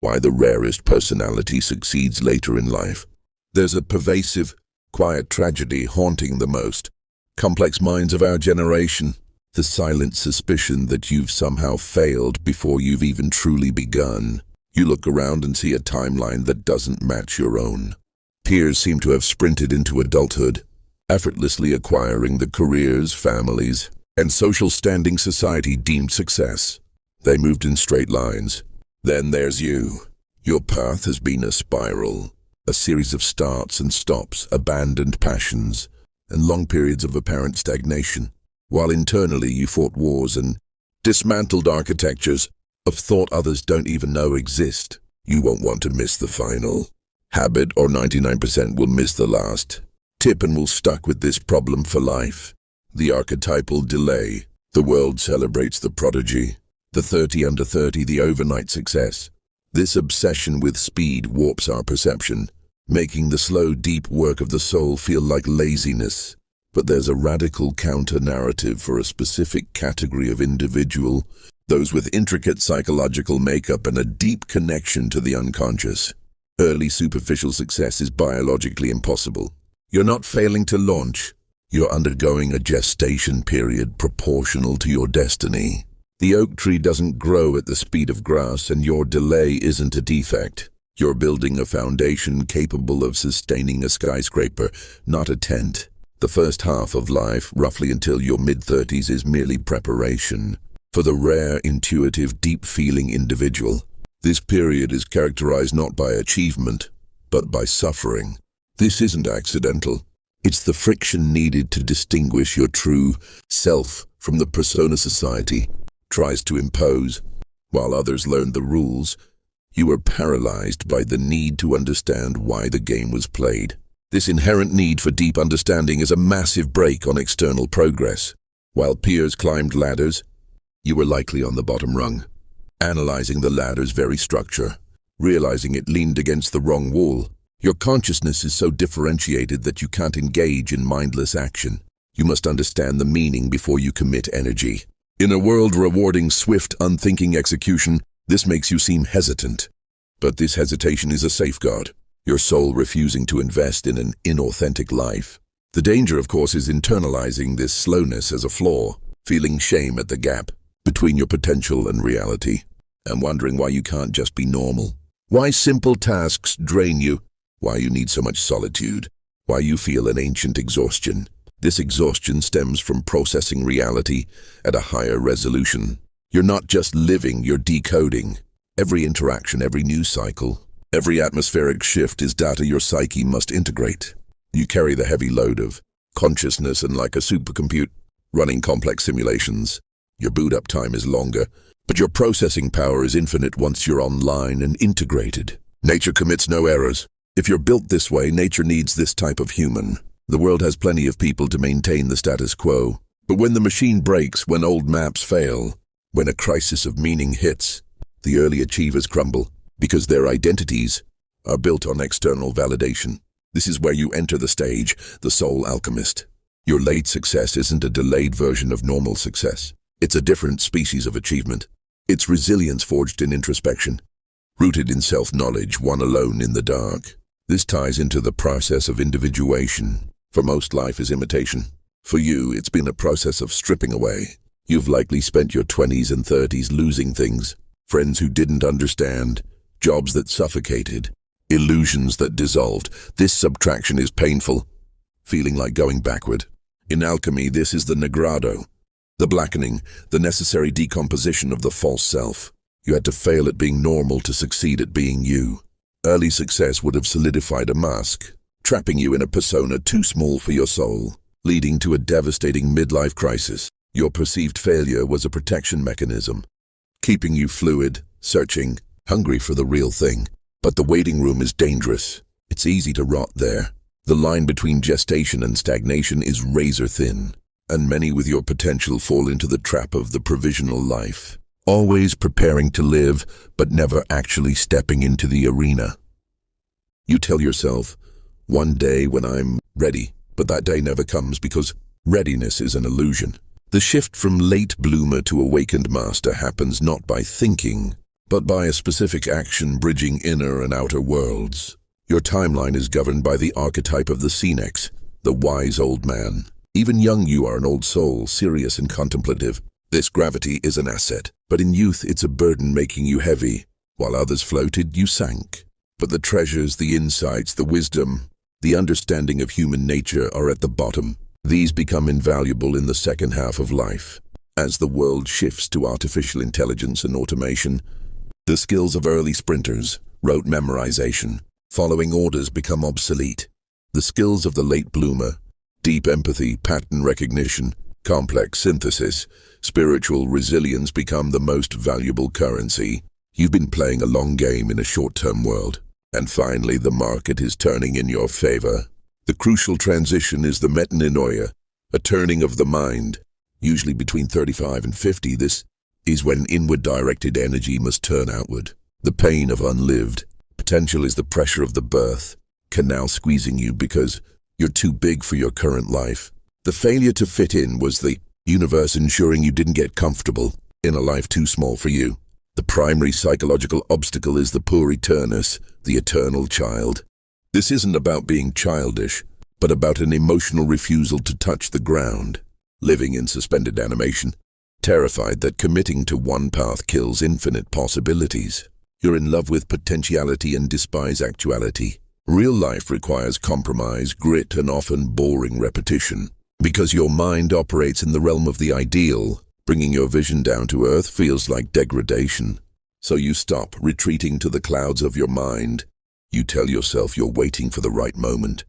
why the rarest personality succeeds later in life. There's a pervasive, quiet tragedy haunting the most complex minds of our generation. The silent suspicion that you've somehow failed before you've even truly begun. You look around and see a timeline that doesn't match your own. Peers seem to have sprinted into adulthood, effortlessly acquiring the careers, families, and social standing society deemed success. They moved in straight lines. Then there's you. Your path has been a spiral, a series of starts and stops, abandoned passions, and long periods of apparent stagnation. While internally you fought wars and dismantled architectures of thought others don't even know exist. You won't want to miss the final. Habit or 99% will miss the last tip and will stuck with this problem for life. The archetypal delay. The world celebrates the prodigy, the 30 under 30, the overnight success. This obsession with speed warps our perception, making the slow, deep work of the soul feel like laziness. But there's a radical counter-narrative for a specific category of individual, those with intricate psychological makeup and a deep connection to the unconscious. Early superficial success is biologically impossible. You're not failing to launch. You're undergoing a gestation period proportional to your destiny. The oak tree doesn't grow at the speed of grass, and your delay isn't a defect. You're building a foundation capable of sustaining a skyscraper, not a tent. The first half of life, roughly until your mid-30s, is merely preparation. For the rare, intuitive, deep-feeling individual, this period is characterized not by achievement, but by suffering. This isn't accidental. It's the friction needed to distinguish your true self from the persona society tries to impose. While others learn the rules, you are paralyzed by the need to understand why the game was played. This inherent need for deep understanding is a massive brake on external progress. While peers climbed ladders, you were likely on the bottom rung, analyzing the ladder's very structure, realizing it leaned against the wrong wall. Your consciousness is so differentiated that you can't engage in mindless action. You must understand the meaning before you commit energy. In a world rewarding swift, unthinking execution, this makes you seem hesitant. But this hesitation is a safeguard. Your soul refusing to invest in an inauthentic life. The danger, of course, is internalizing this slowness as a flaw, feeling shame at the gap between your potential and reality, and wondering why you can't just be normal. Why simple tasks drain you, why you need so much solitude, why you feel an ancient exhaustion. This exhaustion stems from processing reality at a higher resolution. You're not just living, you're decoding. Every interaction, every news cycle, every atmospheric shift is data your psyche must integrate. You carry the heavy load of consciousness, and like a supercomputer running complex simulations, your boot-up time is longer, but your processing power is infinite once you're online and integrated. Nature commits no errors. If you're built this way, nature needs this type of human. The world has plenty of people to maintain the status quo. But when the machine breaks, when old maps fail, when a crisis of meaning hits, the early achievers crumble, because their identities are built on external validation. This is where you enter the stage, the soul alchemist. Your late success isn't a delayed version of normal success. It's a different species of achievement. It's resilience forged in introspection, rooted in self-knowledge, one alone in the dark. This ties into the process of individuation. For most, life is imitation. For you, it's been a process of stripping away. You've likely spent your 20s and 30s losing things, friends who didn't understand, jobs that suffocated, illusions that dissolved. This subtraction is painful, feeling like going backward. In alchemy, this is the negrado, the blackening, the necessary decomposition of the false self. You had to fail at being normal to succeed at being you. Early success would have solidified a mask, trapping you in a persona too small for your soul, leading to a devastating midlife crisis. Your perceived failure was a protection mechanism, keeping you fluid, searching, hungry for the real thing. But the waiting room is dangerous. It's easy to rot there. The line between gestation and stagnation is razor thin, and many with your potential fall into the trap of the provisional life, always preparing to live, but never actually stepping into the arena. You tell yourself, one day when I'm ready, but that day never comes because readiness is an illusion. The shift from late bloomer to awakened master happens not by thinking, but by a specific action bridging inner and outer worlds. Your timeline is governed by the archetype of the Senex, the wise old man. Even young, you are an old soul, serious and contemplative. This gravity is an asset, but in youth it's a burden making you heavy. While others floated, you sank. But the treasures, the insights, the wisdom, the understanding of human nature are at the bottom. These become invaluable in the second half of life. As the world shifts to artificial intelligence and automation, the skills of early sprinters, rote memorization, following orders become obsolete. The skills of the late bloomer, deep empathy, pattern recognition, complex synthesis, spiritual resilience become the most valuable currency. You've been playing a long game in a short-term world, and finally the market is turning in your favor. The crucial transition is the metanoia, a turning of the mind. Usually between 35 and 50, this is when inward-directed energy must turn outward. The pain of unlived potential is the pressure of the birth, canal squeezing you because you're too big for your current life. The failure to fit in was the universe ensuring you didn't get comfortable in a life too small for you. The primary psychological obstacle is the pur eternus, the eternal child. This isn't about being childish, but about an emotional refusal to touch the ground, living in suspended animation, terrified that committing to one path kills infinite possibilities. You're in love with potentiality and despise actuality. Real life requires compromise, grit, and often boring repetition. Because your mind operates in the realm of the ideal, bringing your vision down to earth feels like degradation. So you stop retreating to the clouds of your mind. You tell yourself you're waiting for the right moment.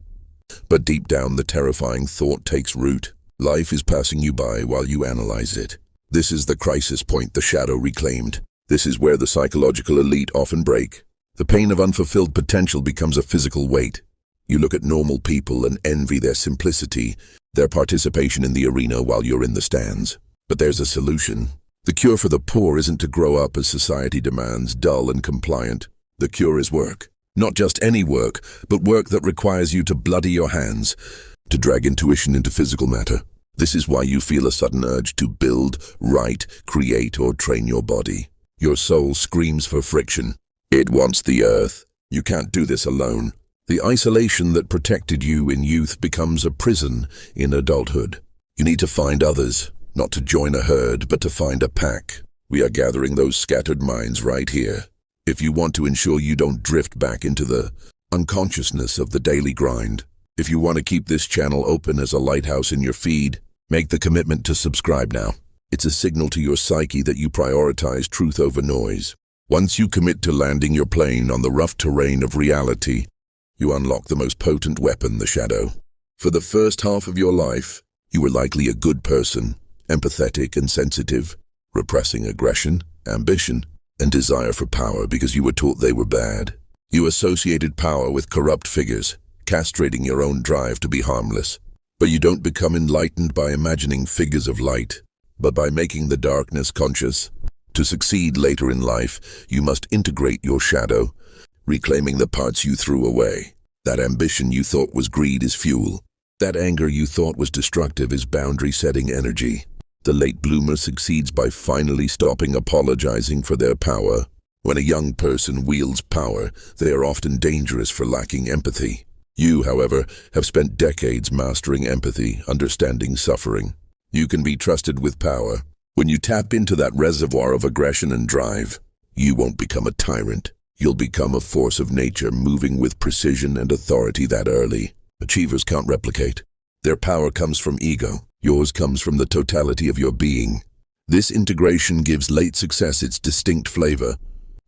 But deep down, the terrifying thought takes root. Life is passing you by while you analyze it. This is the crisis point the shadow reclaimed. This is where the psychological elite often break. The pain of unfulfilled potential becomes a physical weight. You look at normal people and envy their simplicity, their participation in the arena while you're in the stands. But there's a solution. The cure for the poor isn't to grow up as society demands, dull and compliant. The cure is work. Not just any work, but work that requires you to bloody your hands, to drag intuition into physical matter. This is why you feel a sudden urge to build, write, create, or train your body. Your soul screams for friction. It wants the earth. You can't do this alone. The isolation that protected you in youth becomes a prison in adulthood. You need to find others, not to join a herd, but to find a pack. We are gathering those scattered minds right here. If you want to ensure you don't drift back into the unconsciousness of the daily grind, if you want to keep this channel open as a lighthouse in your feed, make the commitment to subscribe now. It's a signal to your psyche that you prioritize truth over noise. Once you commit to landing your plane on the rough terrain of reality, you unlock the most potent weapon, the shadow. For the first half of your life, you were likely a good person, empathetic and sensitive, repressing aggression, ambition, and desire for power because you were taught they were bad. You associated power with corrupt figures, castrating your own drive to be harmless. But you don't become enlightened by imagining figures of light, but by making the darkness conscious. To succeed later in life, you must integrate your shadow, reclaiming the parts you threw away. That ambition you thought was greed is fuel. That anger you thought was destructive is boundary-setting energy. The late bloomer succeeds by finally stopping apologizing for their power. When a young person wields power, they are often dangerous for lacking empathy. You, however, have spent decades mastering empathy, understanding suffering. You can be trusted with power. When you tap into that reservoir of aggression and drive, you won't become a tyrant. You'll become a force of nature, moving with precision and authority that early. Achievers can't replicate. Their power comes from ego. Yours comes from the totality of your being. This integration gives late success its distinct flavor.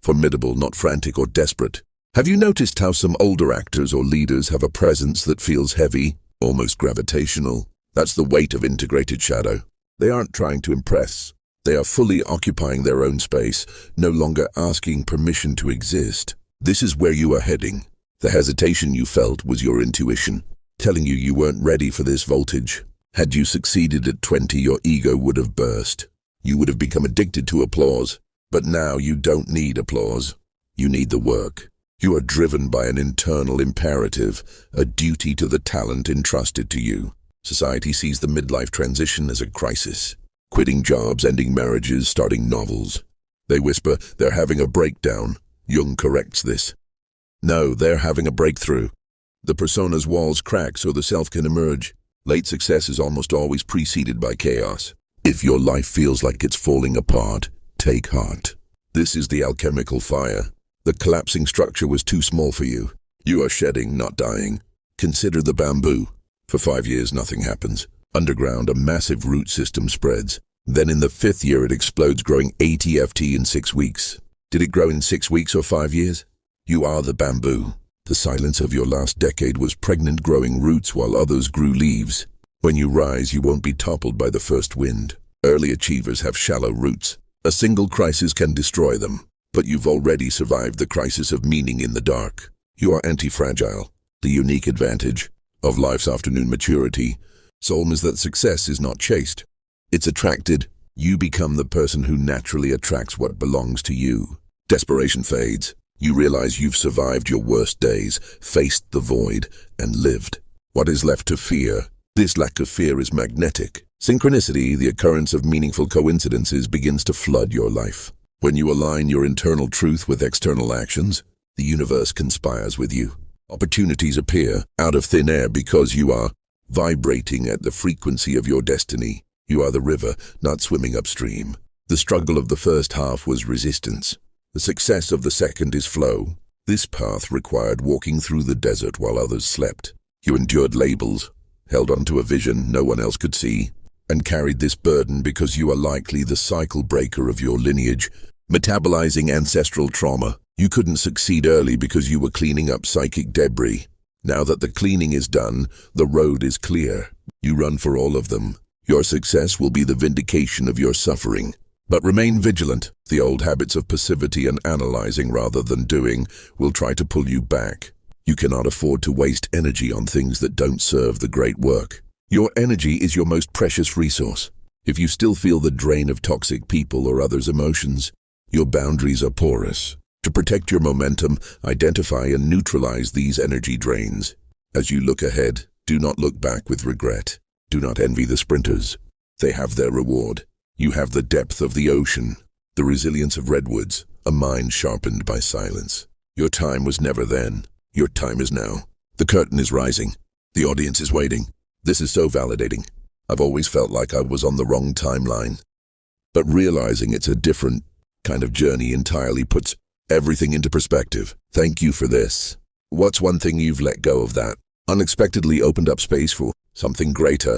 Formidable, not frantic or desperate. Have you noticed how some older actors or leaders have a presence that feels heavy, almost gravitational? That's the weight of integrated shadow. They aren't trying to impress. They are fully occupying their own space, no longer asking permission to exist. This is where you are heading. The hesitation you felt was your intuition, telling you you weren't ready for this voltage. Had you succeeded at 20, your ego would have burst. You would have become addicted to applause. But now you don't need applause. You need the work. You are driven by an internal imperative, a duty to the talent entrusted to you. Society sees the midlife transition as a crisis. Quitting jobs, ending marriages, starting novels. They whisper, they're having a breakdown. Jung corrects this. No, they're having a breakthrough. The persona's walls crack so the self can emerge. Late success is almost always preceded by chaos. If your life feels like it's falling apart, take heart. This is the alchemical fire. The collapsing structure was too small for you. You are shedding, not dying. Consider the bamboo. For 5 years, nothing happens. Underground, a massive root system spreads. Then in the 5th year, it explodes, growing 80 ft in 6 weeks. Did it grow in 6 weeks or 5 years? You are the bamboo. The silence of your last decade was pregnant, growing roots while others grew leaves. When you rise, you won't be toppled by the first wind. Early achievers have shallow roots. A single crisis can destroy them. But you've already survived the crisis of meaning in the dark. You are anti-fragile. The unique advantage of life's afternoon maturity, Psalm, is that success is not chased. It's attracted. You become the person who naturally attracts what belongs to you. Desperation fades. You realize you've survived your worst days, faced the void, and lived. What is left to fear? This lack of fear is magnetic. Synchronicity, the occurrence of meaningful coincidences, begins to flood your life. When you align your internal truth with external actions, the universe conspires with you. Opportunities appear out of thin air because you are vibrating at the frequency of your destiny. You are the river, not swimming upstream. The struggle of the first half was resistance. The success of the second is flow. This path required walking through the desert while others slept. You endured labels, held onto a vision no one else could see, and carried this burden because you are likely the cycle breaker of your lineage, metabolizing ancestral trauma. You couldn't succeed early because you were cleaning up psychic debris. Now that the cleaning is done, the road is clear. You run for all of them. Your success will be the vindication of your suffering. But remain vigilant. The old habits of passivity and analyzing rather than doing will try to pull you back. You cannot afford to waste energy on things that don't serve the great work. Your energy is your most precious resource. If you still feel the drain of toxic people or others' emotions, your boundaries are porous. To protect your momentum, identify and neutralize these energy drains. As you look ahead, do not look back with regret. Do not envy the sprinters. They have their reward. You have the depth of the ocean, the resilience of redwoods, a mind sharpened by silence. Your time was never then. Your time is now. The curtain is rising. The audience is waiting. This is so validating. I've always felt like I was on the wrong timeline. But realizing it's a different kind of journey entirely puts everything into perspective. Thank you for this. What's one thing you've let go of that unexpectedly opened up space for something greater?